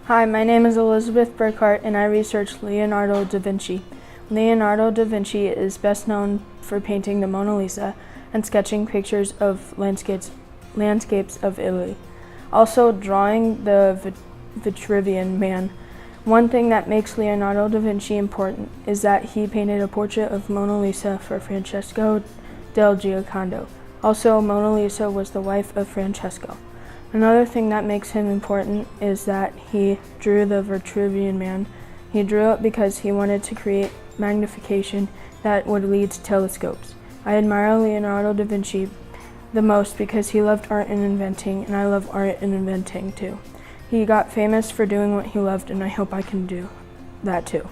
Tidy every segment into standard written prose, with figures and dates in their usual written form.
Hi, my name is Elizabeth Burkhart and I research Leonardo da Vinci. Leonardo da Vinci is best known for painting the Mona Lisa and sketching pictures of landscapes of Italy. Also drawing the Vitruvian Man. One thing that makes Leonardo da Vinci important is that he painted a portrait of Mona Lisa for Francesco del Giocondo. Also, Mona Lisa was the wife of Francesco. Another thing that makes him important is that he drew the Vitruvian Man. He drew it because he wanted to create magnification that would lead to telescopes. I admire Leonardo da Vinci the most because he loved art and inventing, and I love art and inventing too. He got famous for doing what he loved, and I hope I can do that too.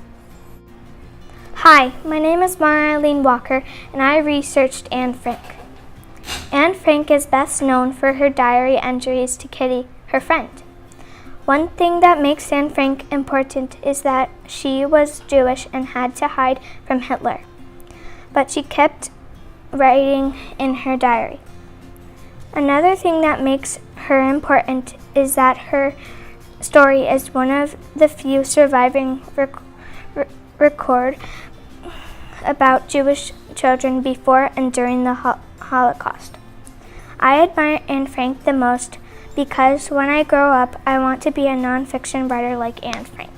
Hi, my name is Mara Eileen Walker, and I researched Anne Frank. Anne Frank is best known for her diary entries to Kitty, her friend. One thing that makes Anne Frank important is that she was Jewish and had to hide from Hitler, but she kept writing in her diary. Another thing that makes her important is that her story is one of the few surviving record about Jewish children before and during the Holocaust. I admire Anne Frank the most because when I grow up, I want to be a nonfiction writer like Anne Frank.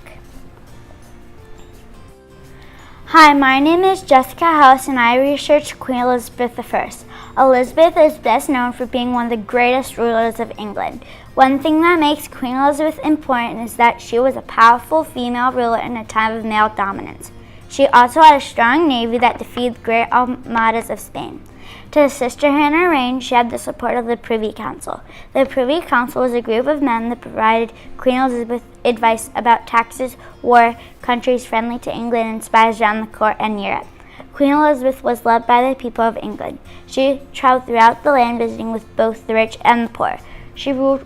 Hi, my name is Jessica House and I research Queen Elizabeth I. Elizabeth is best known for being one of the greatest rulers of England. One thing that makes Queen Elizabeth important is that she was a powerful female ruler in a time of male dominance. She also had a strong navy that defeated great armadas of Spain. To assist her in her reign, she had the support of the Privy Council. The Privy Council was a group of men that provided Queen Elizabeth advice about taxes, war, countries friendly to England, and spies around the court and Europe. Queen Elizabeth was loved by the people of England. She traveled throughout the land visiting with both the rich and the poor. She ruled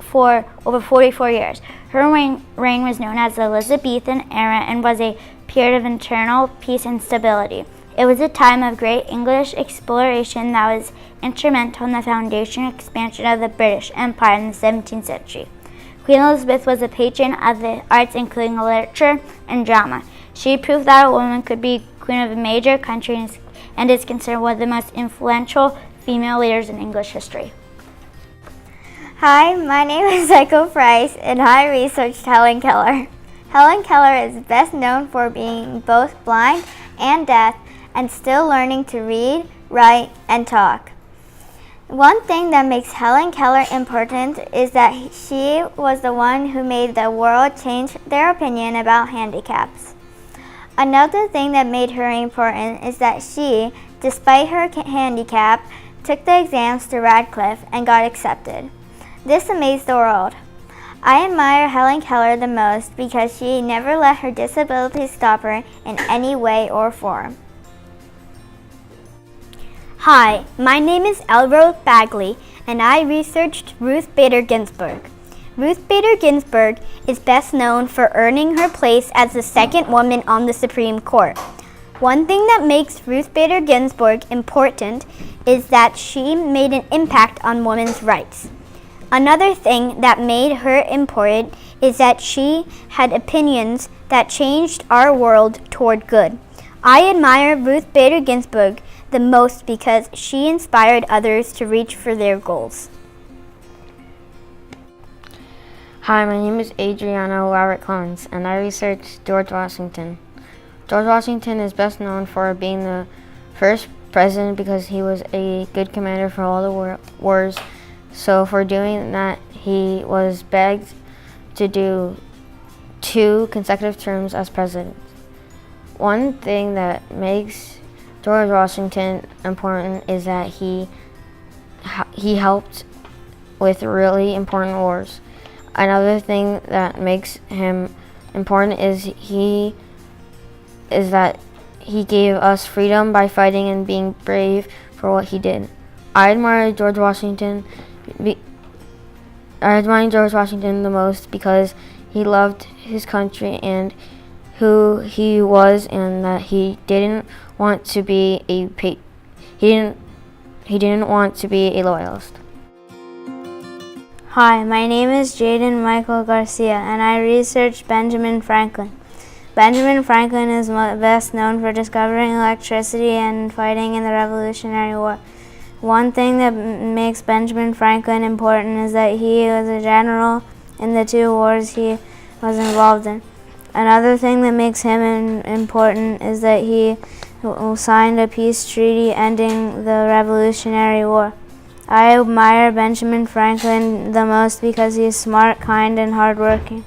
for over 44 years. Her reign was known as the Elizabethan era and was a period of internal peace and stability. It was a time of great English exploration that was instrumental in the foundation and expansion of the British Empire in the 17th century. Queen Elizabeth was a patron of the arts, including literature and drama. She proved that a woman could be queen of a major country and is considered one of the most influential female leaders in English history. Hi, my name is Psycho Price, and I researched Helen Keller. Helen Keller is best known for being both blind and deaf and still learning to read, write, and talk. One thing that makes Helen Keller important is that she was the one who made the world change their opinion about handicaps. Another thing that made her important is that she, despite her handicap, took the exams to Radcliffe and got accepted. This amazed the world. I admire Helen Keller the most because she never let her disability stop her in any way or form. Hi, my name is Elrose Bagley, and I researched Ruth Bader Ginsburg. Ruth Bader Ginsburg is best known for earning her place as the second woman on the Supreme Court. One thing that makes Ruth Bader Ginsburg important is that she made an impact on women's rights. Another thing that made her important is that she had opinions that changed our world toward good. I admire Ruth Bader Ginsburg the most because she inspired others to reach for their goals. Hi, my name is Adriana Robert Clemens, and I research George Washington. George Washington is best known for being the first president because he was a good commander for all the wars. So for doing that, he was begged to do 2 consecutive terms as president. One thing that makes George Washington important is that he helped with really important wars. Another thing that makes him important is that he gave us freedom by fighting and being brave for what he did. I admire George Washington the most because he loved his country and who he was, and that he didn't want to be a loyalist. Hi, my name is Jaden Michael Garcia, and I researched Benjamin Franklin. Benjamin Franklin is best known for discovering electricity and fighting in the Revolutionary War. One thing that makes Benjamin Franklin important is that he was a general in the 2 wars he was involved in. Another thing that makes him important is that he signed a peace treaty ending the Revolutionary War. I admire Benjamin Franklin the most because he is smart, kind, and hardworking.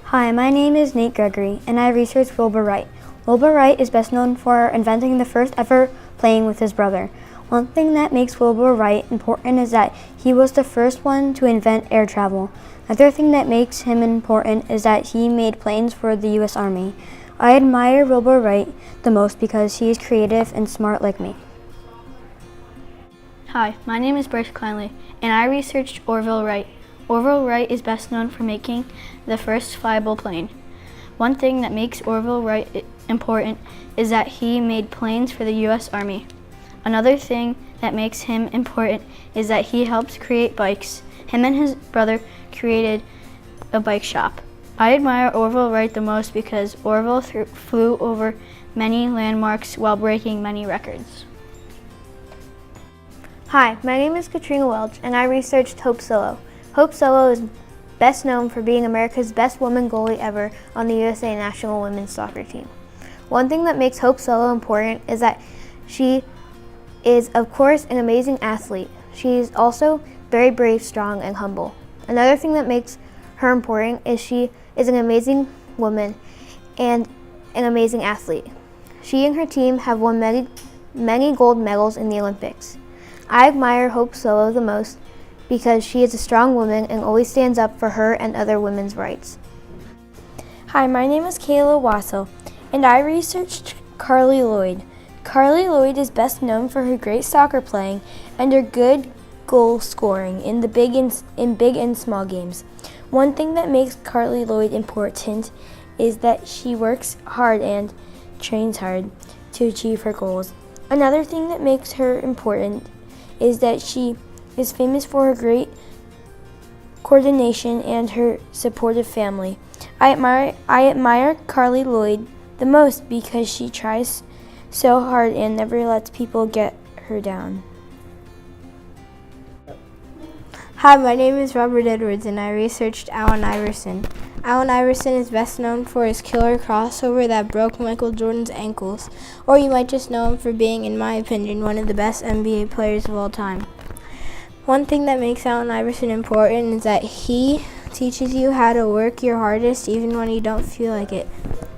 Hi, my name is Nate Gregory, and I researched Wilbur Wright. Wilbur Wright is best known for inventing the first ever plane with his brother. One thing that makes Wilbur Wright important is that he was the first one to invent air travel. Another thing that makes him important is that he made planes for the U.S. Army. I admire Wilbur Wright the most because he is creative and smart like me. Hi, my name is Bryce Clinley, and I researched Orville Wright. Orville Wright is best known for making the first flyable plane. One thing that makes Orville Wright important is that he made planes for the U.S. Army. Another thing that makes him important is that he helped create bikes. Him and his brother created a bike shop. I admire Orville Wright the most because Orville flew over many landmarks while breaking many records. Hi, my name is Katrina Welch, and I researched Hope Solo. Hope Solo is best known for being America's best woman goalie ever on the USA national women's soccer team. One thing that makes Hope Solo important is that she is, of course, an amazing athlete. She is also very brave, strong, and humble. Another thing that makes her important is she is an amazing woman and an amazing athlete. She and her team have won many gold medals in the Olympics. I admire Hope Solo the most because she is a strong woman and always stands up for her and other women's rights. Hi, my name is Kayla Wassel, and I researched Carly Lloyd. Carly Lloyd is best known for her great soccer playing and her good goal scoring in big and small games. One thing that makes Carly Lloyd important is that she works hard and trains hard to achieve her goals. Another thing that makes her important is that she is famous for her great coordination and her supportive family. I admire Carly Lloyd the most because she tries so hard and never lets people get her down. Hi, my name is Robert Edwards, and I researched Allen Iverson. Allen Iverson is best known for his killer crossover that broke Michael Jordan's ankles, or you might just know him for being, in my opinion, one of the best NBA players of all time. One thing that makes Allen Iverson important is that he teaches you how to work your hardest even when you don't feel like it.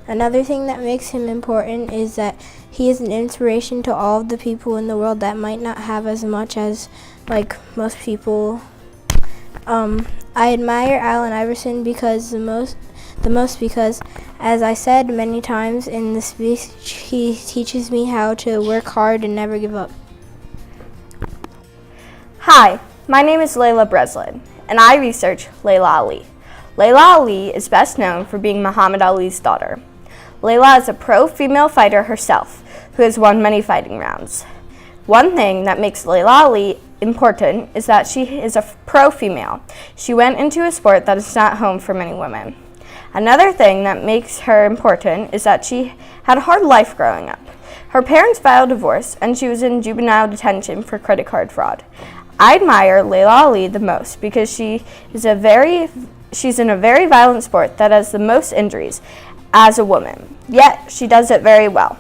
Another thing that makes him important is that he is an inspiration to all of the people in the world that might not have as much as most people. I admire Allen Iverson because the most because, as I said many times in the speech, he teaches me how to work hard and never give up. Hi, my name is Layla Breslin, and I research Layla Ali. Layla Ali is best known for being Muhammad Ali's daughter. Layla is a pro female fighter herself, who has won many fighting rounds. One thing that makes Layla Ali important is that she is a pro female. She went into a sport that is not home for many women. Another thing that makes her important is that she had a hard life growing up. Her parents filed divorce, and she was in juvenile detention for credit card fraud. I admire Layla Ali the most because she's in a very violent sport that has the most injuries as a woman, yet she does it very well.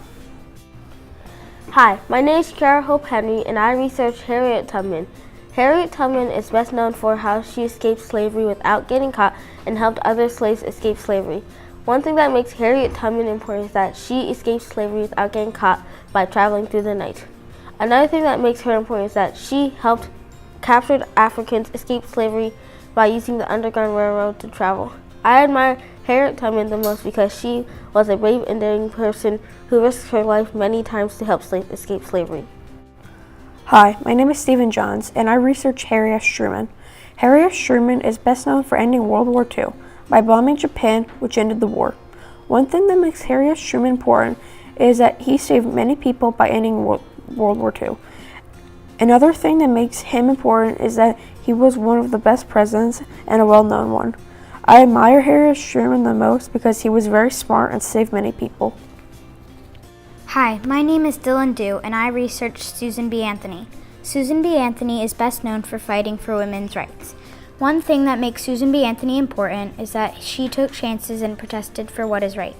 Hi, my name is Kara Hope Henry, and I researched Harriet Tubman. Harriet Tubman is best known for how she escaped slavery without getting caught and helped other slaves escape slavery. One thing that makes Harriet Tubman important is that she escaped slavery without getting caught by traveling through the night. Another thing that makes her important is that she helped captured Africans escape slavery by using the Underground Railroad to travel. I admire Harriet Tubman the most because she was a brave and daring person who risked her life many times to help slaves escape slavery. Hi, my name is Stephen Johns, and I research Harry S. Truman. Harry S. Truman is best known for ending World War II by bombing Japan, which ended the war. One thing that makes Harry S. Truman important is that he saved many people by ending World War II. Another thing that makes him important is that he was one of the best presidents and a well-known one. I admire Harry Truman the most because he was very smart and saved many people. Hi, my name is Dylan Dew, and I researched Susan B. Anthony. Susan B. Anthony is best known for fighting for women's rights. One thing that makes Susan B. Anthony important is that she took chances and protested for what is right.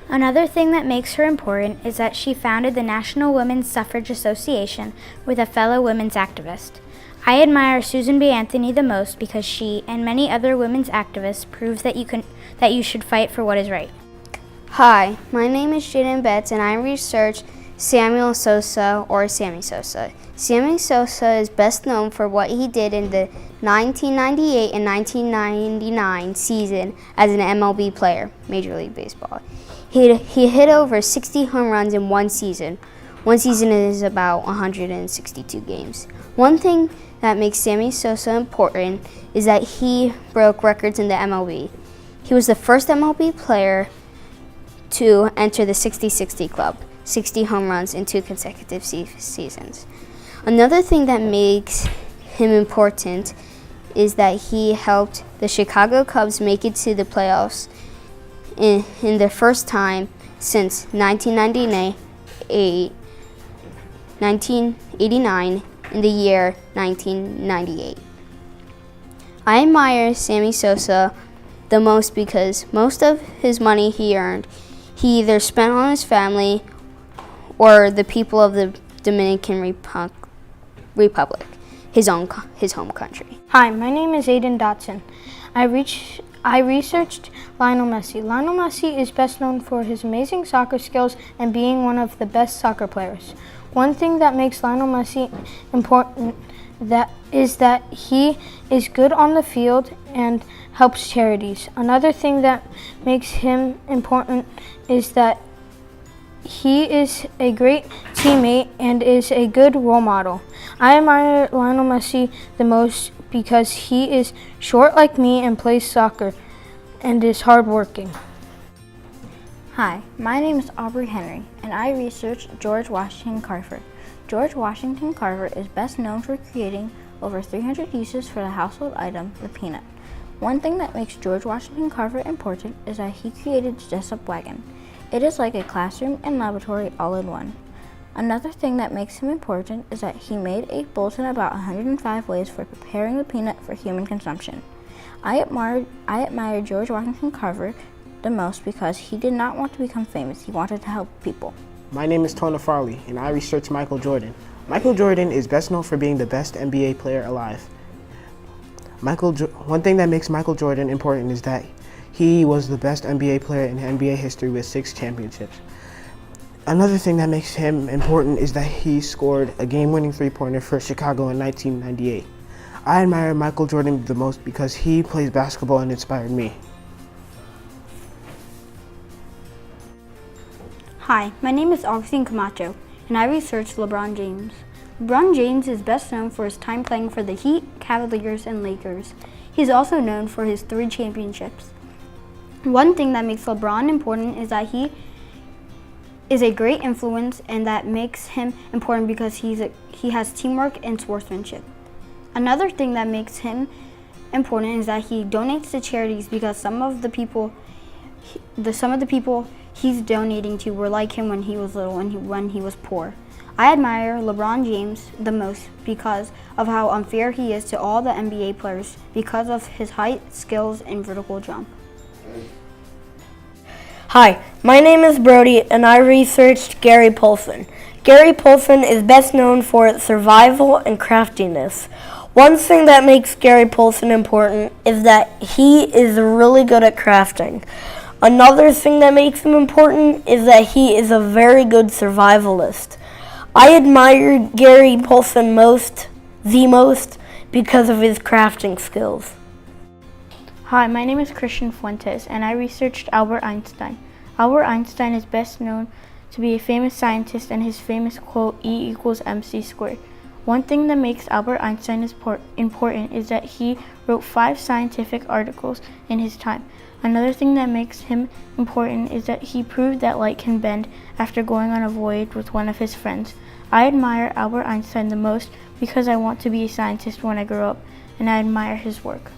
Another thing that makes her important is that she founded the National Women's Suffrage Association with a fellow women's activist. I admire Susan B. Anthony the most because she and many other women's activists prove that you should fight for what is right. Hi, my name is Jaden Betts and I research Samuel Sosa or Sammy Sosa. Sammy Sosa is best known for what he did in the 1998 and 1999 season as an MLB player, Major League Baseball. He hit over 60 home runs in one season. One season is about 162 games. One thing that makes Sammy Sosa important is that he broke records in the MLB. He was the first MLB player to enter the 60-60 club, 60 home runs in 2 consecutive seasons. Another thing that makes him important is that he helped the Chicago Cubs make it to the playoffs in their first time since 1989 in the year 1998. I admire Sammy Sosa the most because most of his money he earned, he either spent on his family or the people of the Dominican Republic, his home country. Hi, my name is Aiden Dotson. I researched Lionel Messi. Lionel Messi is best known for his amazing soccer skills and being one of the best soccer players. One thing that makes Lionel Messi important is that he is good on the field and helps charities. Another thing that makes him important is that he is a great teammate and is a good role model. I admire Lionel Messi the most because he is short like me and plays soccer and is hardworking. Hi, my name is Aubrey Henry, and I researched George Washington Carver. George Washington Carver is best known for creating over 300 uses for the household item, the peanut. One thing that makes George Washington Carver important is that he created the Jessup wagon. It is like a classroom and laboratory all in one. Another thing that makes him important is that he made a bulletin about 105 ways for preparing the peanut for human consumption. I admire George Washington Carver the most because he did not want to become famous. He wanted to help people. My name is Tona Farley, and I research Michael Jordan. Michael Jordan is best known for being the best NBA player alive. One thing that makes Michael Jordan important is that he was the best NBA player in NBA history with 6 championships. Another thing that makes him important is that he scored a game-winning three-pointer for Chicago in 1998. I admire Michael Jordan the most because he plays basketball and inspired me. Hi, my name is Augustine Camacho, and I research LeBron James. LeBron James is best known for his time playing for the Heat, Cavaliers, and Lakers. He's also known for his 3 championships. One thing that makes LeBron important is that he is a great influence, and that makes him important because he has teamwork and sportsmanship. Another thing that makes him important is that he donates to charities because some of the people he's donating to were like him when he was little and when he was poor. I admire LeBron James the most because of how unfair he is to all the NBA players because of his height, skills, and vertical jump. Hi, my name is Brody and I researched Gary Paulson. Gary Paulson is best known for survival and craftiness. One thing that makes Gary Paulson important is that he is really good at crafting. Another thing that makes him important is that he is a very good survivalist. I admire Gary Paulson the most because of his crafting skills. Hi, my name is Christian Fuentes, and I researched Albert Einstein. Albert Einstein is best known to be a famous scientist and his famous quote, E = mc². One thing that makes Albert Einstein important is that he wrote 5 scientific articles in his time. Another thing that makes him important is that he proved that light can bend after going on a voyage with one of his friends. I admire Albert Einstein the most because I want to be a scientist when I grow up, and I admire his work.